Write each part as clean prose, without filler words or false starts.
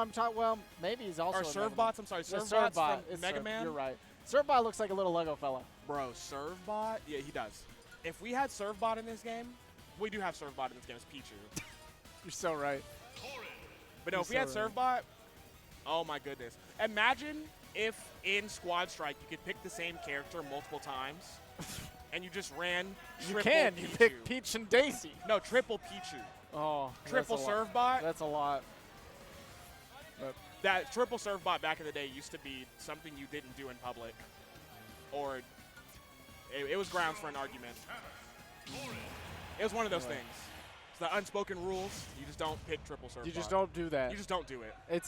I'm talking. Well, maybe he's also. Or serve bots. I'm sorry, serve bots from Mega Man. You're right. Serve-bot looks like a little Lego fella. Bro, serve bot. Yeah, he does. If we had serve bot in this game, we do have serve bot in this game. It's Pichu. You're so right. But no, if we had serve bot, oh my goodness. Imagine if in Squad Strike you could pick the same character multiple times. And you just ran triple Pichu. You pick Peach and Daisy. No, triple Pichu. Oh, triple serve bot. That's a lot. But that triple serve bot back in the day used to be something you didn't do in public. Or it was grounds for an argument. It was one of those things. It's the unspoken rules. You just don't pick triple serve bot. You just don't do that. You just don't do it.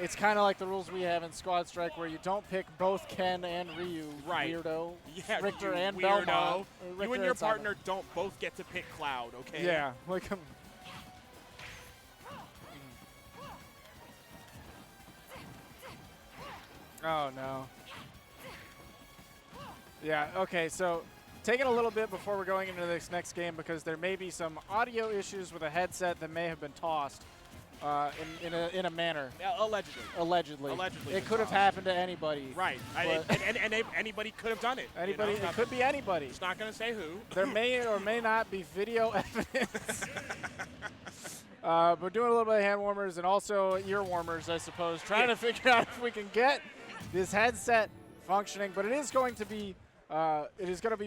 It's kind of like the rules we have in Squad Strike where you don't pick both Ken and Ryu. Right. Weirdo. Yeah, Richter and weirdo. Belmont. You and your partner don't both get to pick Cloud, okay? Yeah. Oh, no. Yeah, okay, so taking a little bit before we're going into this next game because there may be some audio issues with a headset that may have been tossed. In a manner. Yeah, allegedly. Allegedly. It could have happened to anybody. Right. And anybody could have done it. Anybody. It could be anybody. It's not going to say who. There may or may not be video evidence. We're doing a little bit of hand warmers and also ear warmers, I suppose, trying to figure out if we can get this headset functioning. But it is going to be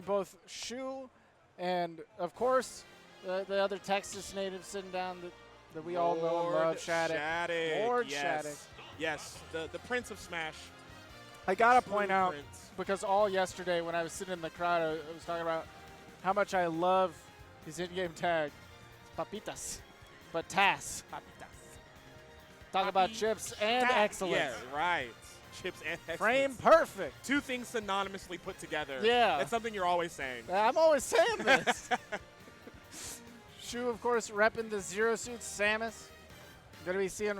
both Shu and, of course, the other Texas native sitting down that we all know and love, Shadic. Lord yes. Yes, the Prince of Smash. I got to point out, because all yesterday when I was sitting in the crowd, I was talking about how much I love his in-game tag. It's Papitas. But TAS. Papitas. Talk about chips and excellence. Yeah, right. Chips and excellence. Frame perfect. Two things synonymously put together. Yeah. That's something you're always saying. I'm always saying this. Shu, of course, repping the Zero Suit Samus. Going to be seeing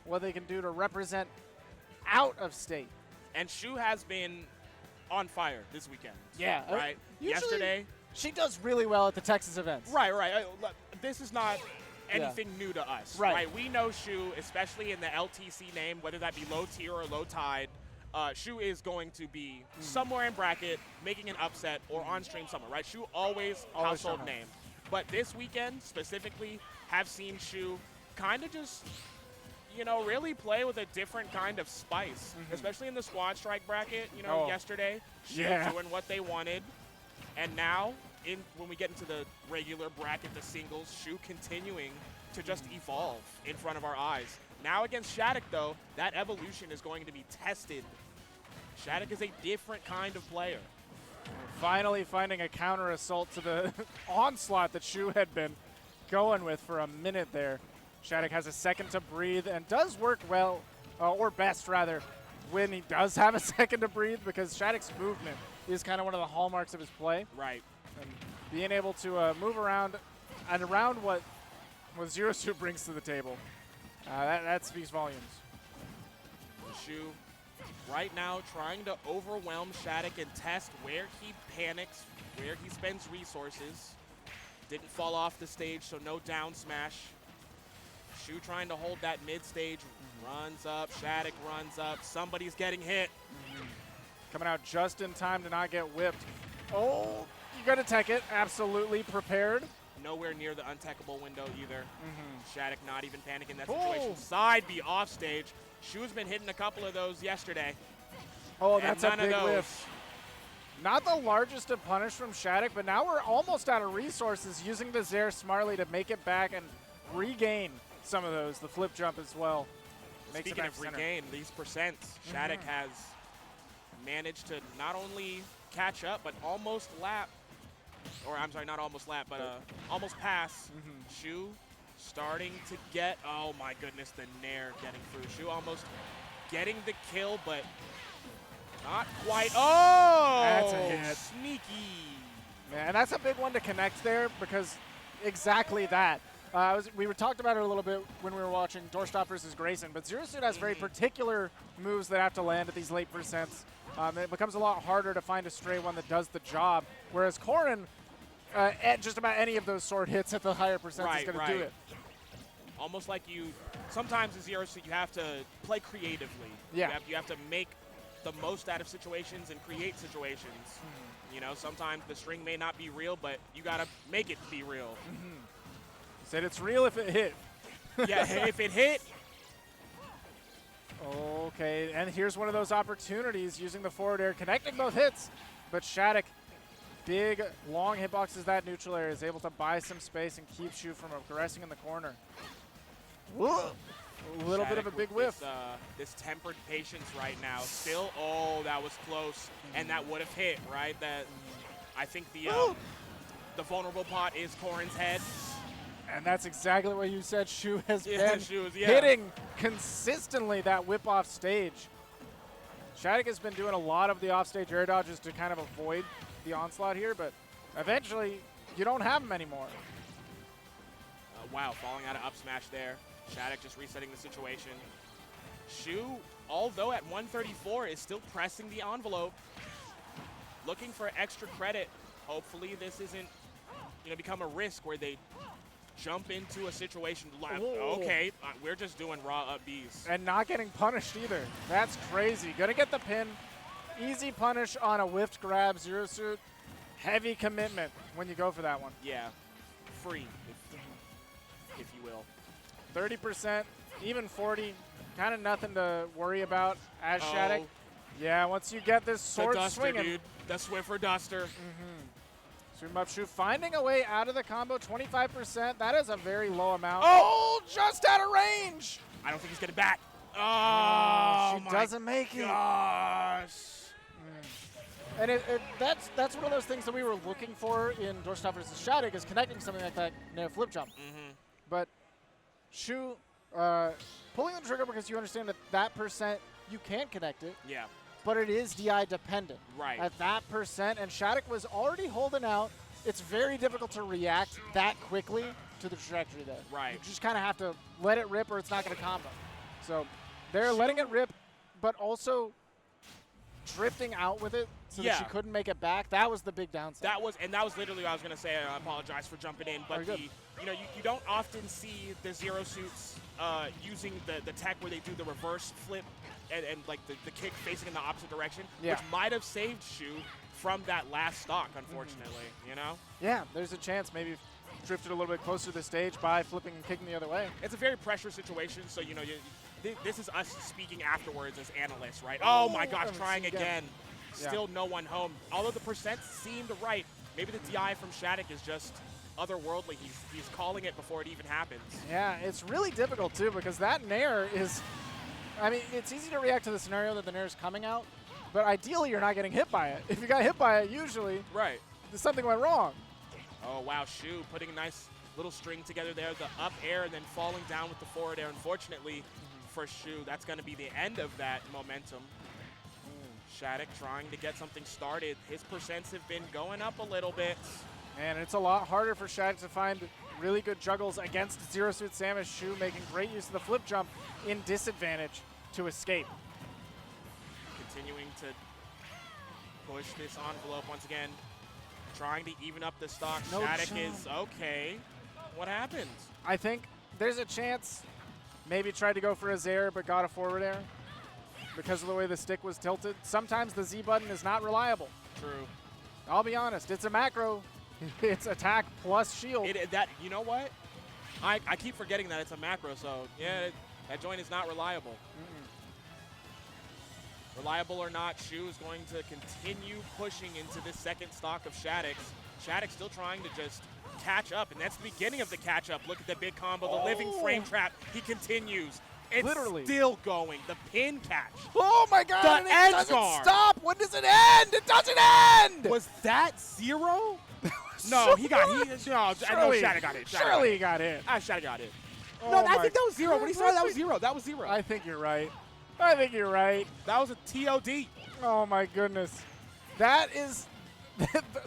what they can do to represent out of state. And Shu has been on fire this weekend. Yeah. Right? Yesterday. She does really well at the Texas events. Right. This is not anything new to us. Right. We know Shu, especially in the LTC name, whether that be low tier or low tide. Shu is going to be somewhere in bracket, making an upset, or on stream somewhere, right? Shu always household name. But this weekend, specifically, have seen Shu kind of just, really play with a different kind of spice, especially in the Squad Strike bracket, yesterday. Shu doing what they wanted. And now, when we get into the regular bracket, the singles, Shu continuing to just evolve in front of our eyes. Now against Shadic, though, that evolution is going to be tested. Shadic is a different kind of player. Finally finding a counter assault to the onslaught that Shu had been going with for a minute there. Shadic has a second to breathe and does work well, or best rather, when he does have a second to breathe because Shadic's movement is kind of one of the hallmarks of his play. Right. And being able to move around and around what Zero Suit brings to the table, that speaks volumes. Shu right now trying to overwhelm Shadic and test where he panics, where he spends resources. Didn't fall off the stage, so no down smash. Shu trying to hold that mid stage, runs up, Shadic runs up, somebody's getting hit. Coming out just in time to not get whipped. Oh, you got to tech it, absolutely prepared. Nowhere near the untechable window either. Shadic not even panicking that situation. Side B off stage. Shu's been hitting a couple of those yesterday. Oh, that's a big whiff. Not the largest of punish from Shadic, but now we're almost out of resources using the Zaire smartly to make it back and regain some of those. The flip jump as well. Speaking of regain, these percents, Shadic has managed to not only catch up, but almost lap. Or I'm sorry, not almost lap, but almost pass. Shu starting to get, oh my goodness, the Nair getting through. Shu almost getting the kill, but not quite. Oh! That's a hit. Sneaky. Man, that's a big one to connect there because exactly that. We talked about it a little bit when we were watching Doorstop versus Grayson, but Zero Suit has very particular moves that have to land at these late percents. It becomes a lot harder to find a stray one that does the job, whereas Corrin, at just about any of those sword hits at the higher percents is going to do it. almost like sometimes in zero suit you have to play creatively. Yeah. You have to make the most out of situations and create situations. You know, sometimes the string may not be real, but you got to make it be real. Said it's real if it hit. Yeah, if it hit. Okay, and here's one of those opportunities using the forward air, connecting both hits. But Shadic, big, long hitboxes that neutral area, is able to buy some space and keep Shu from aggressing in the corner. Whoa. A little bit of a big whiff. This tempered patience right now. Still, oh, that was close, and that would have hit, right? That I think the vulnerable pot is Corrin's head. And that's exactly what you said. Shu has been yeah. hitting consistently that whip off stage. Shadic has been doing a lot of the offstage air dodges to kind of avoid the onslaught here, but eventually you don't have them anymore. Wow, falling out of up smash there. Shadic just resetting the situation. Shu, although at 134, is still pressing the envelope, looking for extra credit. Hopefully this isn't become a risk where they jump into a situation. Okay, we're just doing raw up Bs. And not getting punished either. That's crazy. Gonna get the pin. Easy punish on a whiffed grab, zero suit. Heavy commitment when you go for that one. Yeah, free, if you will. 30%, even 40, kind of nothing to worry about as Shadic. Yeah, once you get this sword swinging. Dude. The Swiffer Duster. Swim up Shu finding a way out of the combo, 25%. That is a very low amount. Oh, just out of range. I don't think he's getting back. Oh, she doesn't make it. Gosh. And that's one of those things that we were looking for in Doorstop versus Shadic, is connecting something like that near flip jump. But Shu pulling the trigger because you understand that percent, you can connect it. Yeah. But it is DI dependent. Right. At that percent, and Shadic was already holding out. It's very difficult to react that quickly to the trajectory there. Right. You just kind of have to let it rip or it's not going to combo. So they're letting it rip, but also drifting out with it so that she couldn't make it back. That was the big downside. That was literally what I was going to say. I apologize for jumping in, but you don't often see the zero suits using the tech where they do the reverse flip and like the kick facing in the opposite direction, which might have saved Shu from that last stock, unfortunately, Yeah, there's a chance maybe drifted a little bit closer to the stage by flipping and kicking the other way. It's a very pressure situation, so, this is us speaking afterwards as analysts, right? Oh my gosh, trying again. Still no one home. Although the percent seemed right, maybe the DI from Shadic is just otherworldly. He's calling it before it even happens. Yeah, it's really difficult, too, because that nair is... I mean, it's easy to react to the scenario that the nair is coming out, but ideally you're not getting hit by it. If you got hit by it, usually something went wrong. Oh, wow, Shu putting a nice little string together there, the up air and then falling down with the forward air. Unfortunately for Shu, that's going to be the end of that momentum. Shadic trying to get something started. His percents have been going up a little bit. And it's a lot harder for Shadic to find really good juggles against Zero Suit Samus. Shu making great use of the flip jump in disadvantage to escape. Continuing to push this envelope once again. Trying to even up the stock. Shadic is okay. What happened? I think there's a chance. Maybe tried to go for a Zaire, but got a forward air because of the way the stick was tilted. Sometimes the Z button is not reliable. True. I'll be honest. It's a macro. It's attack plus shield. You know what? I keep forgetting that it's a macro, so yeah, that joint is not reliable. Reliable or not, Shu is going to continue pushing into this second stock of Shadic's. Shadic still trying to just catch up, and that's the beginning of the catch up. Look at the big combo, the living frame trap. He continues. It's literally still going. The pin catch. Oh my God! The it doesn't stop. When does it end? It doesn't end. Was that zero? No, he got it. No, Shadic got it. Surely he got it. Shadic got it. Oh no, I think that was zero. When he saw that was zero. That was zero. I think you're right. I think you're right. That was a TOD. Oh my goodness. That is,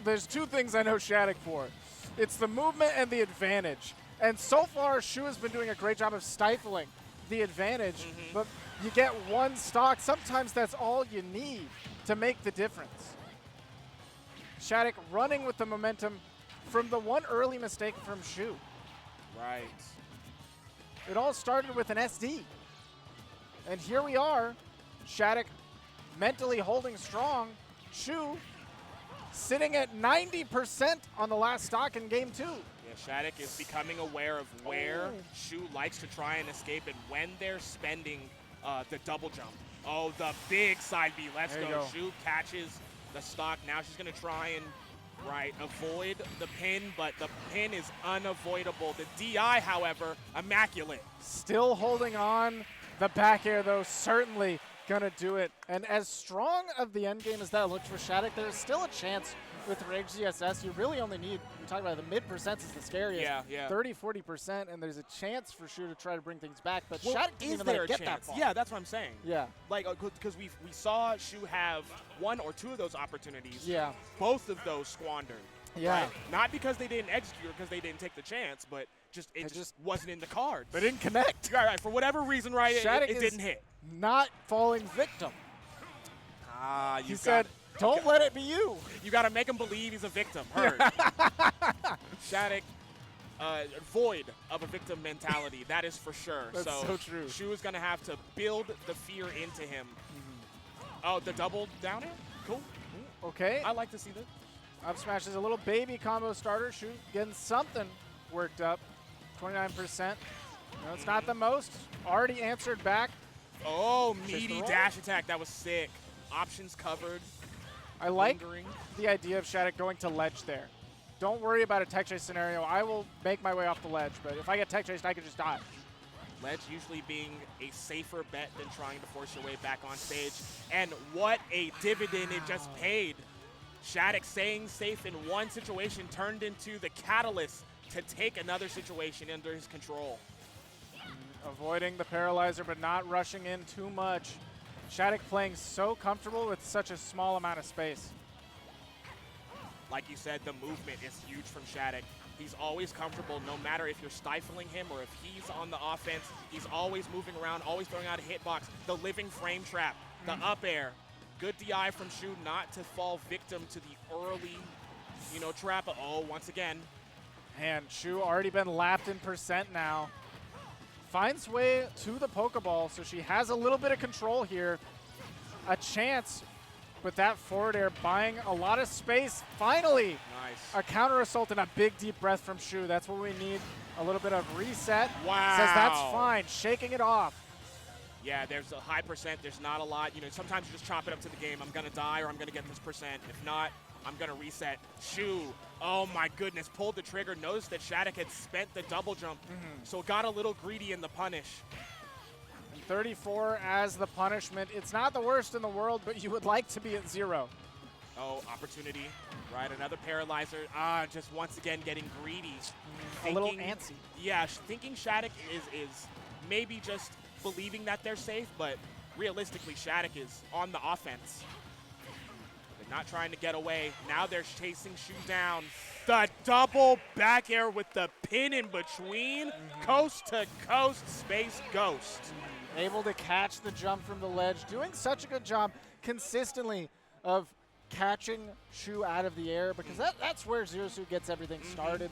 there's two things I know Shadic for. It's the movement and the advantage. And so far, Shu has been doing a great job of stifling the advantage, but you get one stock. Sometimes that's all you need to make the difference. Shadic running with the momentum from the one early mistake from Shu. Right. It all started with an SD. And here we are, Shadic mentally holding strong. Shu sitting at 90% on the last stock in game 2. Yeah, Shadic is becoming aware of where Shu likes to try and escape and when they're spending the double jump. Oh, the big side B. Let's go. Shu catches the stock. Now she's going to try and avoid the pin, but the pin is unavoidable. The DI, however, immaculate. Still holding on. The back air, though, certainly going to do it. And as strong of the end game as that looks for Shadic, there's still a chance with Rage ZSS. You really only need, we talk about the mid percents is the scariest. Yeah. 30, 40%, and there's a chance for Shu to try to bring things back. But well, Shadic didn't even let it get that far. Yeah, that's what I'm saying. Yeah. Like, because we saw Shu have 1 or 2 of those opportunities. Yeah. Both of those squandered. Yeah. Right? Not because they didn't execute or because they didn't take the chance, but it just wasn't in the cards. They didn't connect. Right. For whatever reason, it didn't hit. Not falling victim. He said, don't let it be you. You got to make him believe he's a victim. Heard. Shadic, void of a victim mentality. That is for sure. That's so true. Shu is going to have to build the fear into him. Oh, the double down air? Cool. Okay. I like to see that. Up smash is a little baby combo starter. Shu getting something worked up. 29%. No, it's not the most. Already answered back. Oh, meaty dash attack. That was sick. Options covered. I like the idea of Shadic going to ledge there. Don't worry about a tech chase scenario. I will make my way off the ledge, but if I get tech chased, I can just die. Ledge usually being a safer bet than trying to force your way back on stage. And what a dividend it just paid. Shadic staying safe in one situation turned into the catalyst to take another situation under his control. Avoiding the paralyzer, but not rushing in too much. Shadic playing so comfortable with such a small amount of space. Like you said, the movement is huge from Shadic. He's always comfortable, no matter if you're stifling him or if he's on the offense. He's always moving around, always throwing out a hitbox. The living frame trap, the up air. Good DI from Shu not to fall victim to the early, trap. Oh, once again. And Shu already been lapped in percent now. Finds way to the Pokeball, so she has a little bit of control here. A chance, but that forward air buying a lot of space. Finally, nice. A counter assault and a big deep breath from Shu. That's what we need. A little bit of reset. Wow. Says that's fine, shaking it off. Yeah, there's a high percent. There's not a lot. Sometimes you just chop it up to the game. I'm going to die or I'm going to get this percent. If not, I'm going to reset. Shu, oh my goodness, pulled the trigger. Noticed that Shadic had spent the double jump, so got a little greedy in the punish. And 34 as the punishment. It's not the worst in the world, but you would like to be at 0. Oh, opportunity, right? Another paralyzer. Just once again getting greedy. A little antsy. Yeah, thinking Shadic is maybe just believing that they're safe, but realistically, Shadic is on the offense. They're not trying to get away. Now they're chasing Shu down. The double back air with the pin in between. Coast to coast space ghost. Able to catch the jump from the ledge. Doing such a good job consistently of catching Shu out of the air, because that's where ZSS gets everything started.